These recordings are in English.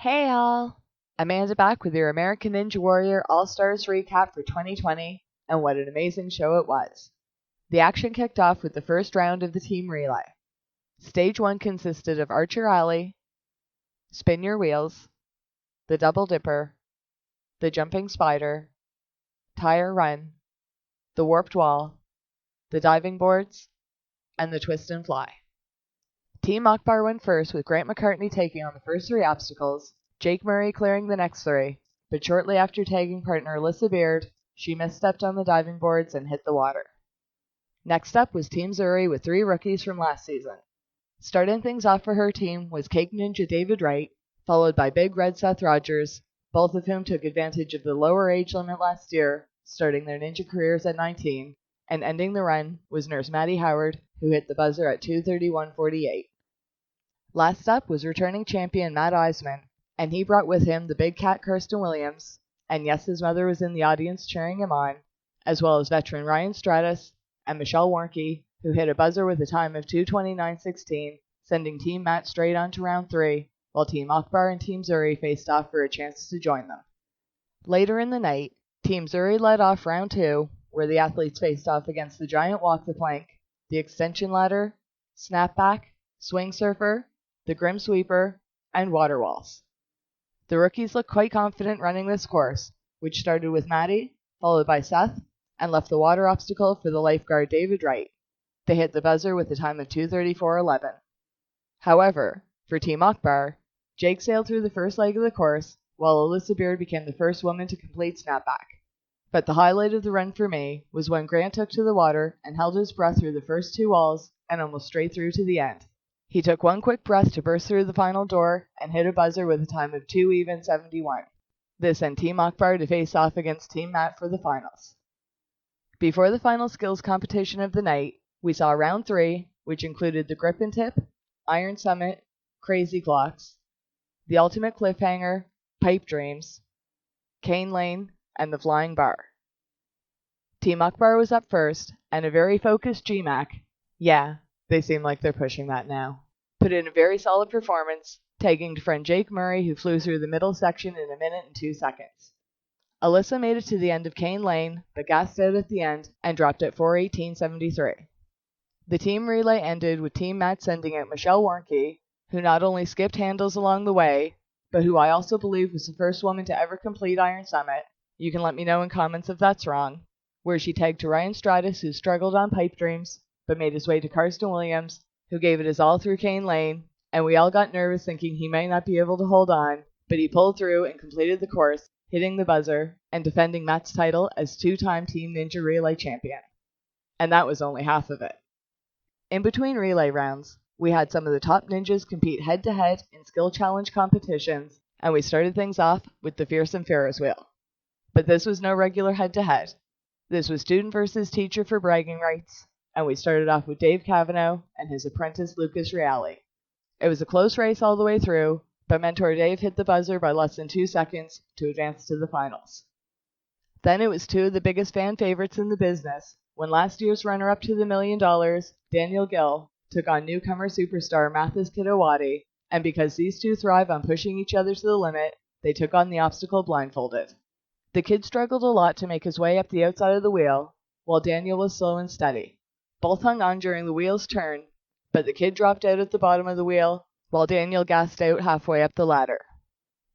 Hey all! Amanda back with your American Ninja Warrior All-Stars recap for 2020, and what an amazing show it was. The action kicked off with the first round of the team relay. Stage 1 consisted of Archer Alley, Spin Your Wheels, the Double Dipper, the Jumping Spider, Tire Run, the Warped Wall, the Diving Boards, and the Twist and Fly. Team Akbar went first with Grant McCartney taking on the first 3 obstacles, Jake Murray clearing the next 3, but shortly after tagging partner Alyssa Beard, she misstepped on the diving boards and hit the water. Next up was Team Zuri with 3 rookies from last season. Starting things off for her team was Cake Ninja David Wright, followed by Big Red Seth Rogers, both of whom took advantage of the lower age limit last year, starting their ninja careers at 19, and ending the run was Nurse Maddie Howard, who hit the buzzer at 2:31:48. Last up was returning champion Matt Eisman, and he brought with him the big cat Kirsten Williams, and yes, his mother was in the audience cheering him on, as well as veteran Ryan Stratus and Michelle Warnke, who hit a buzzer with a time of 2:29:16, sending Team Matt straight on to round 3, while Team Akbar and Team Zuri faced off for a chance to join them. Later in the night, Team Zuri led off round 2, where the athletes faced off against the giant walk the plank, the extension ladder, snapback, swing surfer, the grim sweeper, and water walls. The rookies looked quite confident running this course, which started with Maddie, followed by Seth, and left the water obstacle for the lifeguard David Wright. They hit the buzzer with a time of 2:34:11. However, for Team Akbar, Jake sailed through the first leg of the course, while Alyssa Beard became the first woman to complete snapback. But the highlight of the run for me was when Grant took to the water and held his breath through the first 2 walls and almost straight through to the end. He took one quick breath to burst through the final door and hit a buzzer with a time of 2:71. This sent Team Akbar to face off against Team Matt for the finals. Before the final skills competition of the night, we saw round 3, which included the Grip and Tip, Iron Summit, Crazy Clocks, the Ultimate Cliffhanger, Pipe Dreams, Cane Lane, and the Flying Bar. Team Akbar was up first, and a very focused GMAC, yeah, they seem like they're pushing that now, put in a very solid performance, tagging to friend Jake Murray, who flew through the middle section in 1 minute and 2 seconds. Alyssa made it to the end of Cane Lane, but gassed out at the end and dropped at 4:18:73. The team relay ended with Team Matt sending out Michelle Warnke, who not only skipped handles along the way, but who I also believe was the first woman to ever complete Iron Summit. You can let me know in comments if that's wrong, where she tagged to Ryan Stratus, who struggled on Pipe Dreams, but made his way to Kirsten Williams, who gave it his all through Cane Lane, and we all got nervous thinking he might not be able to hold on, but he pulled through and completed the course, hitting the buzzer, and defending Matt's title as 2-time Team Ninja Relay champion. And that was only half of it. In between relay rounds, we had some of the top ninjas compete head-to-head in skill challenge competitions, and we started things off with the fearsome Ferris wheel. But this was no regular head-to-head. This was student versus teacher for bragging rights, and we started off with Dave Cavanaugh and his apprentice Lucas Reale. It was a close race all the way through, but mentor Dave hit the buzzer by less than 2 seconds to advance to the finals. Then it was 2 of the biggest fan favorites in the business, when last year's runner-up to the $1 million, Daniel Gill, took on newcomer superstar Mathis Kidawati, and because these 2 thrive on pushing each other to the limit, they took on the obstacle blindfolded. The kid struggled a lot to make his way up the outside of the wheel, while Daniel was slow and steady. Both hung on during the wheel's turn, but the kid dropped out at the bottom of the wheel, while Daniel gassed out halfway up the ladder.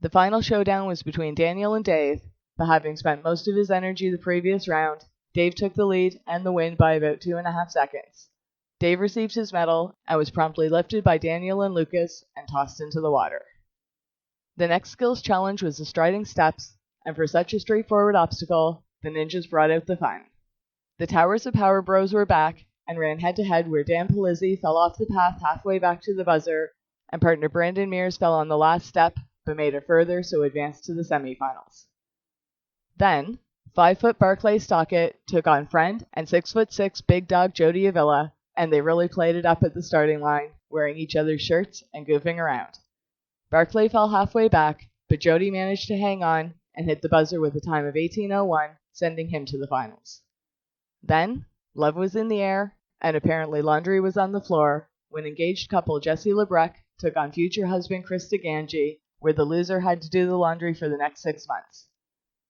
The final showdown was between Daniel and Dave, but having spent most of his energy the previous round, Dave took the lead and the win by about 2.5 seconds. Dave received his medal and was promptly lifted by Daniel and Lucas and tossed into the water. The next skills challenge was the striding steps, and for such a straightforward obstacle, the ninjas brought out the fun. The Towers of Power Bros were back and ran head-to-head where Dan Palizzi fell off the path halfway back to the buzzer, and partner Brandon Mears fell on the last step but made it further so advanced to the semifinals. Then, 5-foot Barclay Stockett took on friend and 6'6" big dog Jody Avila, and they really played it up at the starting line, wearing each other's shirts and goofing around. Barclay fell halfway back, but Jody managed to hang on and hit the buzzer with a time of 18:01, sending him to the finals. Then, love was in the air, and apparently laundry was on the floor, when engaged couple Jesse LeBrecq took on future husband Krista Ganji, where the loser had to do the laundry for the next 6 months.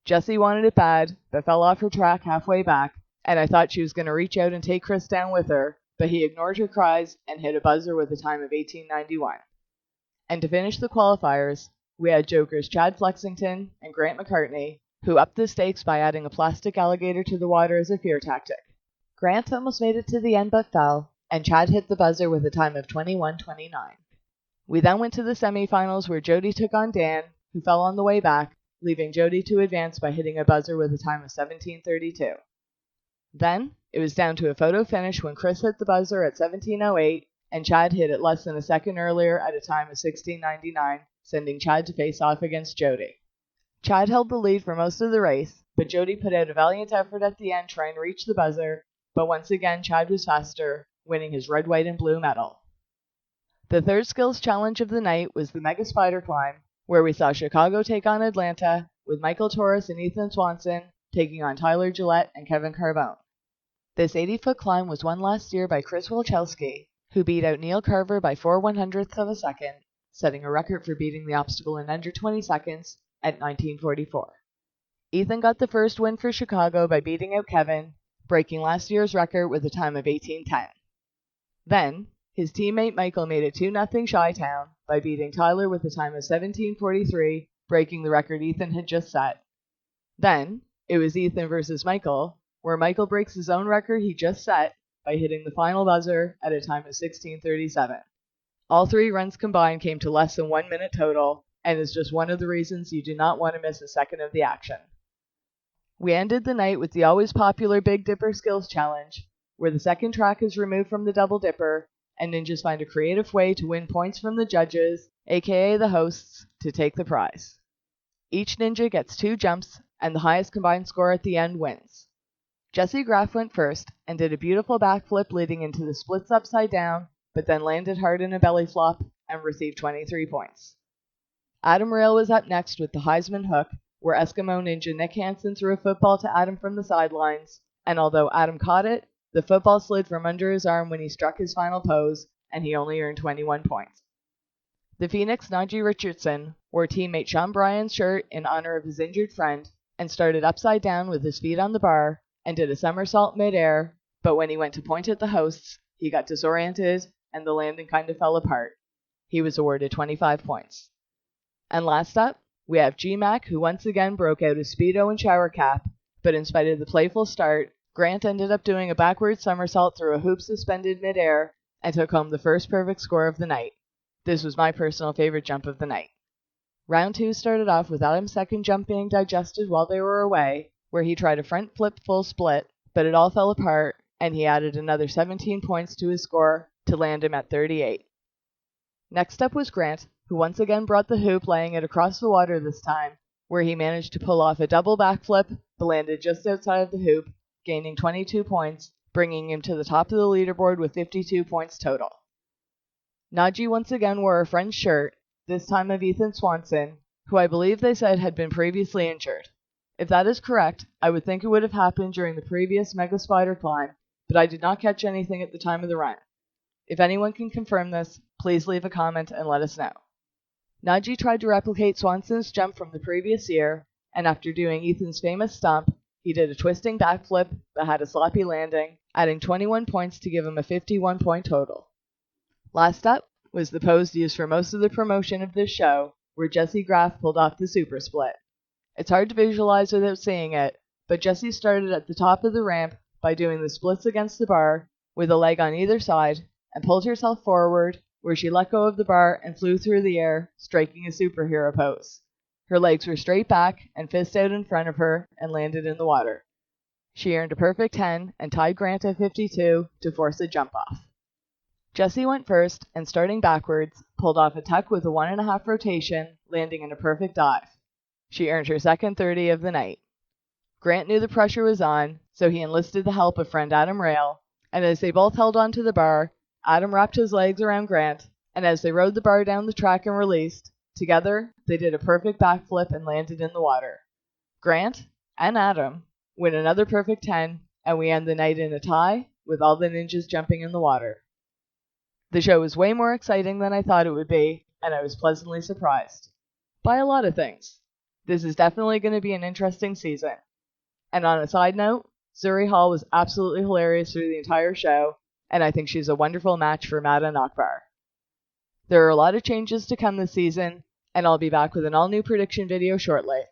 Jessie wanted it bad, but fell off her track halfway back, and I thought she was going to reach out and take Chris down with her, but he ignored her cries and hit a buzzer with a time of 18:91. And to finish the qualifiers, we had jokers Chad Flexington and Grant McCartney, who upped the stakes by adding a plastic alligator to the water as a fear tactic. Grant almost made it to the end but fell, and Chad hit the buzzer with a time of 21:29. We then went to the semifinals where Jody took on Dan, who fell on the way back, leaving Jody to advance by hitting a buzzer with a time of 17:32. Then, it was down to a photo finish when Chris hit the buzzer at 17:08, and Chad hit it less than a second earlier at a time of 16:99, sending Chad to face off against Jody. Chad held the lead for most of the race, but Jody put out a valiant effort at the end trying to reach the buzzer, but once again Chad was faster, winning his red, white, and blue medal. The third skills challenge of the night was the Mega Spider Climb, where we saw Chicago take on Atlanta, with Michael Torres and Ethan Swanson taking on Tyler Gillette and Kevin Carbone. This 80-foot climb was won last year by Chris Wilczewski, who beat out Neil Carver by 4/100ths of a second, setting a record for beating the obstacle in under 20 seconds at 19:44. Ethan got the first win for Chicago by beating out Kevin, breaking last year's record with a time of 18:10. Then, his teammate Michael made it 2-0 Chi-Town by beating Tyler with a time of 17:43, breaking the record Ethan had just set. Then, it was Ethan versus Michael, where Michael breaks his own record he just set by hitting the final buzzer at a time of 16:37. All three runs combined came to less than 1 minute total, and is just one of the reasons you do not want to miss a second of the action. We ended the night with the always popular Big Dipper Skills Challenge, where the second track is removed from the Double Dipper, and ninjas find a creative way to win points from the judges, aka the hosts, to take the prize. Each ninja gets 2 jumps, and the highest combined score at the end wins. Jesse Graff went first and did a beautiful backflip leading into the splits upside down, but then landed hard in a belly flop and received 23 points. Adam Rail was up next with the Heisman hook, where Eskimo ninja Nick Hansen threw a football to Adam from the sidelines, and although Adam caught it, the football slid from under his arm when he struck his final pose, and he only earned 21 points. The Phoenix Najee Richardson wore teammate Sean Bryan's shirt in honor of his injured friend, and started upside down with his feet on the bar, and did a somersault mid-air, but when he went to point at the hosts, he got disoriented, and the landing kind of fell apart. He was awarded 25 points. And last up, we have G-Mac, who once again broke out his Speedo and shower cap, but in spite of the playful start, Grant ended up doing a backward somersault through a hoop suspended mid-air, and took home the first perfect score of the night. This was my personal favorite jump of the night. Round 2 started off with Adam's second jump being digested while they were away, where he tried a front flip full split, but it all fell apart, and he added another 17 points to his score to land him at 38. Next up was Grant, who once again brought the hoop, laying it across the water this time, where he managed to pull off a double backflip, but landed just outside of the hoop, gaining 22 points, bringing him to the top of the leaderboard with 52 points total. Najee once again wore a friend's shirt, this time of Ethan Swanson, who I believe they said had been previously injured. If that is correct, I would think it would have happened during the previous Mega Spider Climb, but I did not catch anything at the time of the run. If anyone can confirm this, please leave a comment and let us know. Najee tried to replicate Swanson's jump from the previous year, and after doing Ethan's famous stomp, he did a twisting backflip that had a sloppy landing, adding 21 points to give him a 51-point total. Last up was the pose used for most of the promotion of this show, where Jesse Graff pulled off the super split. It's hard to visualize without seeing it, but Jessie started at the top of the ramp by doing the splits against the bar, with a leg on either side, and pulled herself forward, where she let go of the bar and flew through the air, striking a superhero pose. Her legs were straight back and fist out in front of her and landed in the water. She earned a perfect 10 and tied Grant at 52 to force a jump off. Jessie went first and, starting backwards, pulled off a tuck with a 1.5 rotation, landing in a perfect dive. She earned her second 30 of the night. Grant knew the pressure was on, so he enlisted the help of friend Adam Rail, and as they both held onto the bar, Adam wrapped his legs around Grant, and as they rode the bar down the track and released, together they did a perfect backflip and landed in the water. Grant and Adam win another perfect 10, and we end the night in a tie, with all the ninjas jumping in the water. The show was way more exciting than I thought it would be, and I was pleasantly surprised. By a lot of things. This is definitely going to be an interesting season. And on a side note, Zuri Hall was absolutely hilarious through the entire show, and I think she's a wonderful match for Mada Akbar. There are a lot of changes to come this season, and I'll be back with an all-new prediction video shortly.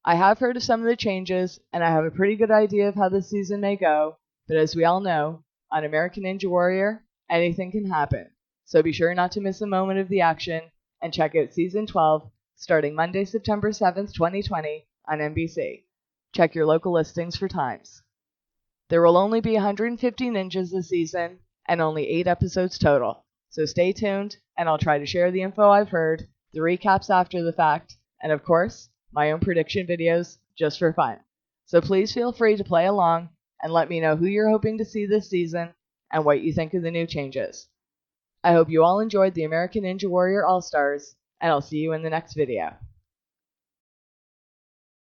I have heard of some of the changes, and I have a pretty good idea of how this season may go, but as we all know, on American Ninja Warrior, anything can happen, so be sure not to miss a moment of the action, and check out Season 12, starting Monday, September 7th, 2020, on NBC. Check your local listings for times. There will only be 150 ninjas this season, and only 8 episodes total, so stay tuned, and I'll try to share the info I've heard, the recaps after the fact, and of course, my own prediction videos, just for fun. So please feel free to play along, and let me know who you're hoping to see this season, and what you think of the new changes. I hope you all enjoyed the American Ninja Warrior All-Stars, and I'll see you in the next video.